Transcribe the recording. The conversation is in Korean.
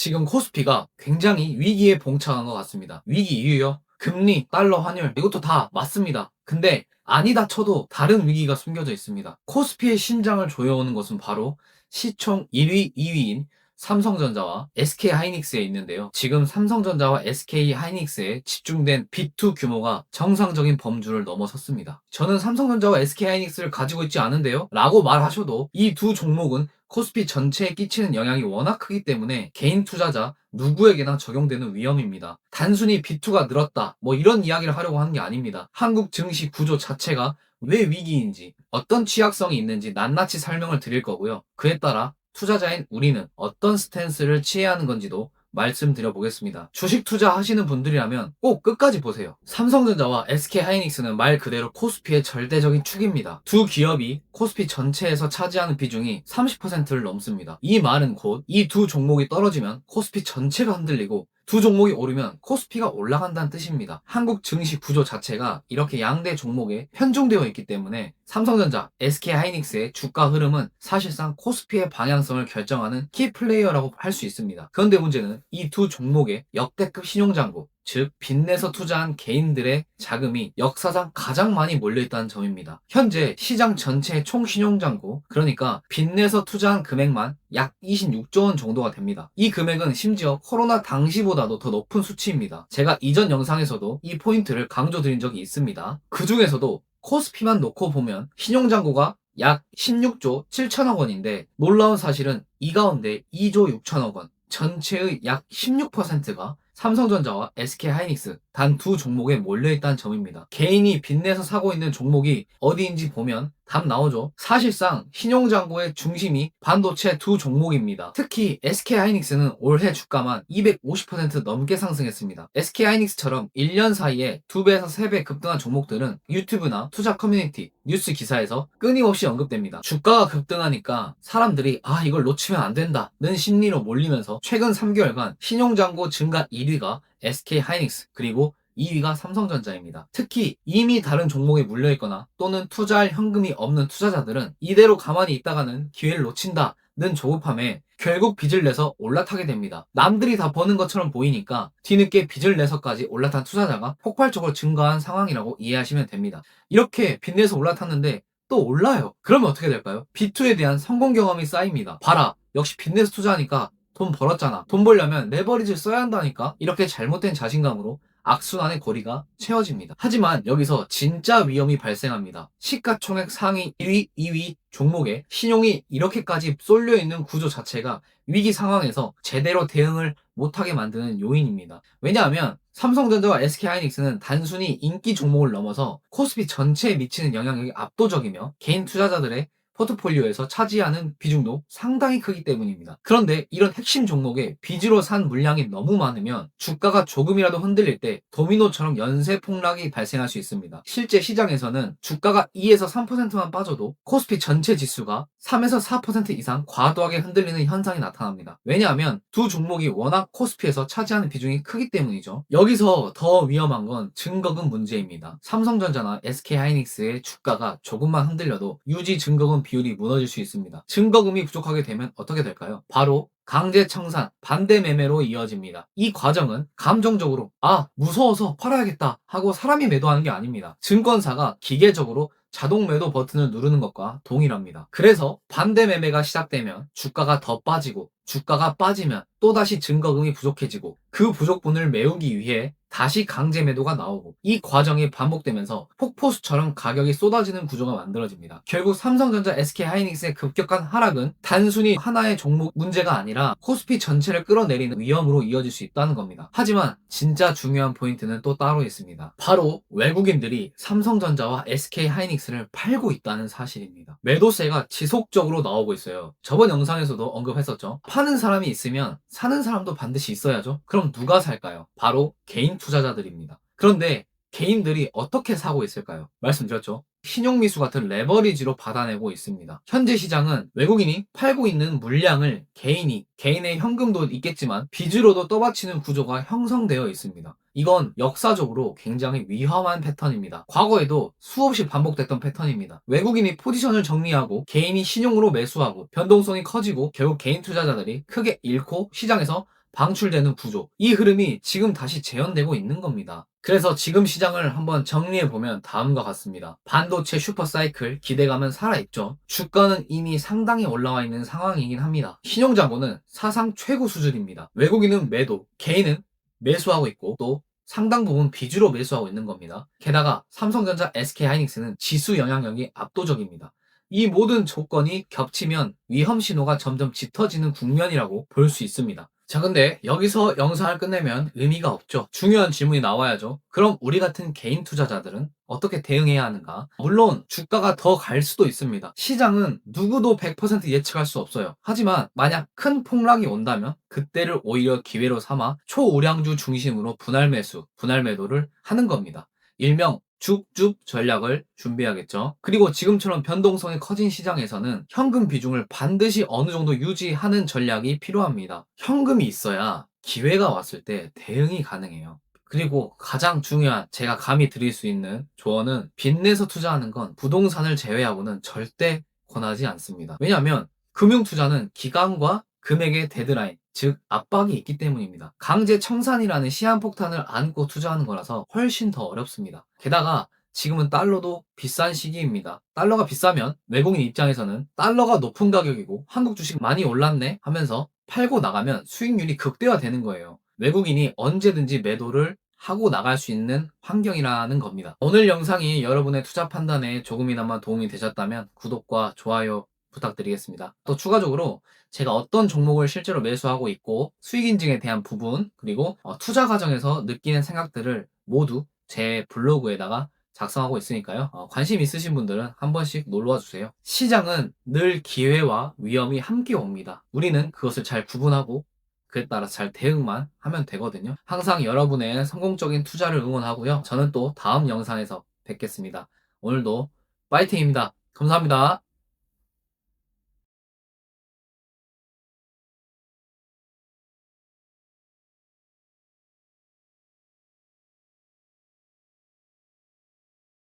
지금 코스피가 굉장히 위기에 봉착한 것 같습니다. 위기 이유요? 금리, 달러 환율, 이것도 다 맞습니다. 근데 아니다 쳐도 다른 위기가 숨겨져 있습니다. 코스피의 심장을 조여오는 것은 바로 시총 1위, 2위인 삼성전자와 SK하이닉스에 있는데요. 지금 삼성전자와 SK하이닉스에 집중된 비투 규모가 정상적인 범주를 넘어섰습니다. 저는 삼성전자와 SK하이닉스를 가지고 있지 않은데요 라고 말하셔도 이 두 종목은 코스피 전체에 끼치는 영향이 워낙 크기 때문에 개인 투자자 누구에게나 적용되는 위험입니다. 단순히 비투가 늘었다 뭐 이런 이야기를 하려고 하는 게 아닙니다. 한국 증시 구조 자체가 왜 위기인지 어떤 취약성이 있는지 낱낱이 설명을 드릴 거고요. 그에 따라 투자자인 우리는 어떤 스탠스를 취해야 하는 건지도 말씀드려 보겠습니다. 주식 투자하시는 분들이라면 꼭 끝까지 보세요. 삼성전자와 SK하이닉스는 말 그대로 코스피의 절대적인 축입니다. 두 기업이 코스피 전체에서 차지하는 비중이 30%를 넘습니다. 이 말은 곧 이 두 종목이 떨어지면 코스피 전체가 흔들리고 두 종목이 오르면 코스피가 올라간다는 뜻입니다. 한국 증시 구조 자체가 이렇게 양대 종목에 편중되어 있기 때문에 삼성전자, SK하이닉스의 주가 흐름은 사실상 코스피의 방향성을 결정하는 키 플레이어라고 할 수 있습니다. 그런데 문제는 이 두 종목의 역대급 신용잔고, 즉 빚내서 투자한 개인들의 자금이 역사상 가장 많이 몰려있다는 점입니다. 현재 시장 전체의 총 신용잔고, 그러니까 빚내서 투자한 금액만 약 26조 원 정도가 됩니다. 이 금액은 심지어 코로나 당시보다도 더 높은 수치입니다. 제가 이전 영상에서도 이 포인트를 강조드린 적이 있습니다. 그 중에서도 코스피만 놓고 보면 신용잔고가 약 16조 7천억 원인데 놀라운 사실은 이 가운데 2조 6천억 원, 전체의 약 16%가 삼성전자와 SK하이닉스 단 두 종목에 몰려있다는 점입니다. 개인이 빚내서 사고 있는 종목이 어디인지 보면 답 나오죠. 사실상 신용잔고의 중심이 반도체 두 종목입니다. 특히 SK하이닉스는 올해 주가만 250% 넘게 상승했습니다. SK하이닉스처럼 1년 사이에 2배에서 3배 급등한 종목들은 유튜브나 투자 커뮤니티, 뉴스 기사에서 끊임없이 언급됩니다. 주가가 급등하니까 사람들이 이걸 놓치면 안 된다는 심리로 몰리면서 최근 3개월간 신용잔고 증가 1위가 SK하이닉스 그리고 2위가 삼성전자입니다. 특히 이미 다른 종목에 물려있거나 또는 투자할 현금이 없는 투자자들은 이대로 가만히 있다가는 기회를 놓친다는 조급함에 결국 빚을 내서 올라타게 됩니다. 남들이 다 버는 것처럼 보이니까 뒤늦게 빚을 내서까지 올라탄 투자자가 폭발적으로 증가한 상황이라고 이해하시면 됩니다. 이렇게 빚내서 올라탔는데 또 올라요. 그러면 어떻게 될까요? B2에 대한 성공 경험이 쌓입니다. 봐라, 역시 빚내서 투자하니까 돈 벌었잖아. 돈 벌려면 레버리지를 써야 한다니까. 이렇게 잘못된 자신감으로 악순환의 고리가 채워집니다. 하지만 여기서 진짜 위험이 발생합니다. 시가총액 상위 1위, 2위 종목에 신용이 이렇게까지 쏠려 있는 구조 자체가 위기 상황에서 제대로 대응을 못하게 만드는 요인입니다. 왜냐하면 삼성전자와 SK하이닉스는 단순히 인기 종목을 넘어서 코스피 전체에 미치는 영향력이 압도적이며 개인 투자자들의 포트폴리오에서 차지하는 비중도 상당히 크기 때문입니다. 그런데 이런 핵심 종목에 빚으로 산 물량이 너무 많으면 주가가 조금이라도 흔들릴 때 도미노처럼 연쇄 폭락이 발생할 수 있습니다. 실제 시장에서는 주가가 2에서 3%만 빠져도 코스피 전체 지수가 3에서 4% 이상 과도하게 흔들리는 현상이 나타납니다. 왜냐하면 두 종목이 워낙 코스피에서 차지하는 비중이 크기 때문이죠. 여기서 더 위험한 건 증거금 문제입니다. 삼성전자나 SK하이닉스의 주가가 조금만 흔들려도 유지 증거금 비율이 무너질 수 있습니다. 증거금이 부족하게 되면 어떻게 될까요? 바로 강제 청산, 반대 매매로 이어집니다. 이 과정은 감정적으로 무서워서 팔아야겠다 하고 사람이 매도하는 게 아닙니다. 증권사가 기계적으로 자동 매도 버튼을 누르는 것과 동일합니다. 그래서 반대 매매가 시작되면 주가가 더 빠지고 주가가 빠지면 또다시 증거금이 부족해지고 그 부족분을 메우기 위해 다시 강제 매도가 나오고 이 과정이 반복되면서 폭포수처럼 가격이 쏟아지는 구조가 만들어집니다. 결국 삼성전자, SK하이닉스의 급격한 하락은 단순히 하나의 종목 문제가 아니라 코스피 전체를 끌어내리는 위험으로 이어질 수 있다는 겁니다. 하지만 진짜 중요한 포인트는 또 따로 있습니다. 바로 외국인들이 삼성전자와 SK하이닉스를 팔고 있다는 사실입니다. 매도세가 지속적으로 나오고 있어요. 저번 영상에서도 언급했었죠. 파는 사람이 있으면 사는 사람도 반드시 있어야죠. 그럼 누가 살까요? 바로 개인 투자자들입니다. 그런데 개인들이 어떻게 사고 있을까요? 말씀드렸죠. 신용미수 같은 레버리지로 받아내고 있습니다. 현재 시장은 외국인이 팔고 있는 물량을 개인의 현금도 있겠지만 빚으로도 떠받치는 구조가 형성되어 있습니다. 이건 역사적으로 굉장히 위험한 패턴입니다. 과거에도 수없이 반복됐던 패턴입니다. 외국인이 포지션을 정리하고 개인이 신용으로 매수하고 변동성이 커지고 결국 개인 투자자들이 크게 잃고 시장에서 방출되는 구조, 이 흐름이 지금 다시 재현되고 있는 겁니다. 그래서 지금 시장을 한번 정리해보면 다음과 같습니다. 반도체 슈퍼사이클 기대감은 살아있죠. 주가는 이미 상당히 올라와 있는 상황이긴 합니다. 신용자본은 사상 최고 수준입니다. 외국인은 매도, 개인은 매수하고 있고 또 상당 부분 비주로 매수하고 있는 겁니다. 게다가 삼성전자, SK하이닉스는 지수 영향력이 압도적입니다. 이 모든 조건이 겹치면 위험 신호가 점점 짙어지는 국면이라고 볼 수 있습니다. 자, 근데 여기서 영상을 끝내면 의미가 없죠. 중요한 질문이 나와야죠. 그럼 우리 같은 개인 투자자들은 어떻게 대응해야 하는가? 물론 주가가 더 갈 수도 있습니다. 시장은 누구도 100% 예측할 수 없어요. 하지만 만약 큰 폭락이 온다면 그때를 오히려 기회로 삼아 초우량주 중심으로 분할 매수, 분할 매도를 하는 겁니다. 일명 줍줍 전략을 준비하겠죠. 그리고 지금처럼 변동성이 커진 시장에서는 현금 비중을 반드시 어느 정도 유지하는 전략이 필요합니다. 현금이 있어야 기회가 왔을 때 대응이 가능해요. 그리고 가장 중요한 제가 감히 드릴 수 있는 조언은 빚내서 투자하는 건 부동산을 제외하고는 절대 권하지 않습니다. 왜냐하면 금융투자는 기간과 금액의 데드라인, 즉 압박이 있기 때문입니다. 강제 청산이라는 시한폭탄을 안고 투자하는 거라서 훨씬 더 어렵습니다. 게다가 지금은 달러도 비싼 시기입니다. 달러가 비싸면 외국인 입장에서는 달러가 높은 가격이고 한국 주식 많이 올랐네 하면서 팔고 나가면 수익률이 극대화되는 거예요. 외국인이 언제든지 매도를 하고 나갈 수 있는 환경이라는 겁니다. 오늘 영상이 여러분의 투자 판단에 조금이나마 도움이 되셨다면 구독과 좋아요 부탁드리겠습니다. 또 추가적으로 제가 어떤 종목을 실제로 매수하고 있고 수익 인증에 대한 부분 그리고 투자 과정에서 느끼는 생각들을 모두 제 블로그에다가 작성하고 있으니까요. 관심 있으신 분들은 한 번씩 놀러와 주세요. 시장은 늘 기회와 위험이 함께 옵니다. 우리는 그것을 잘 구분하고 그에 따라 잘 대응만 하면 되거든요. 항상 여러분의 성공적인 투자를 응원하고요. 저는 또 다음 영상에서 뵙겠습니다. 오늘도 파이팅입니다. 감사합니다.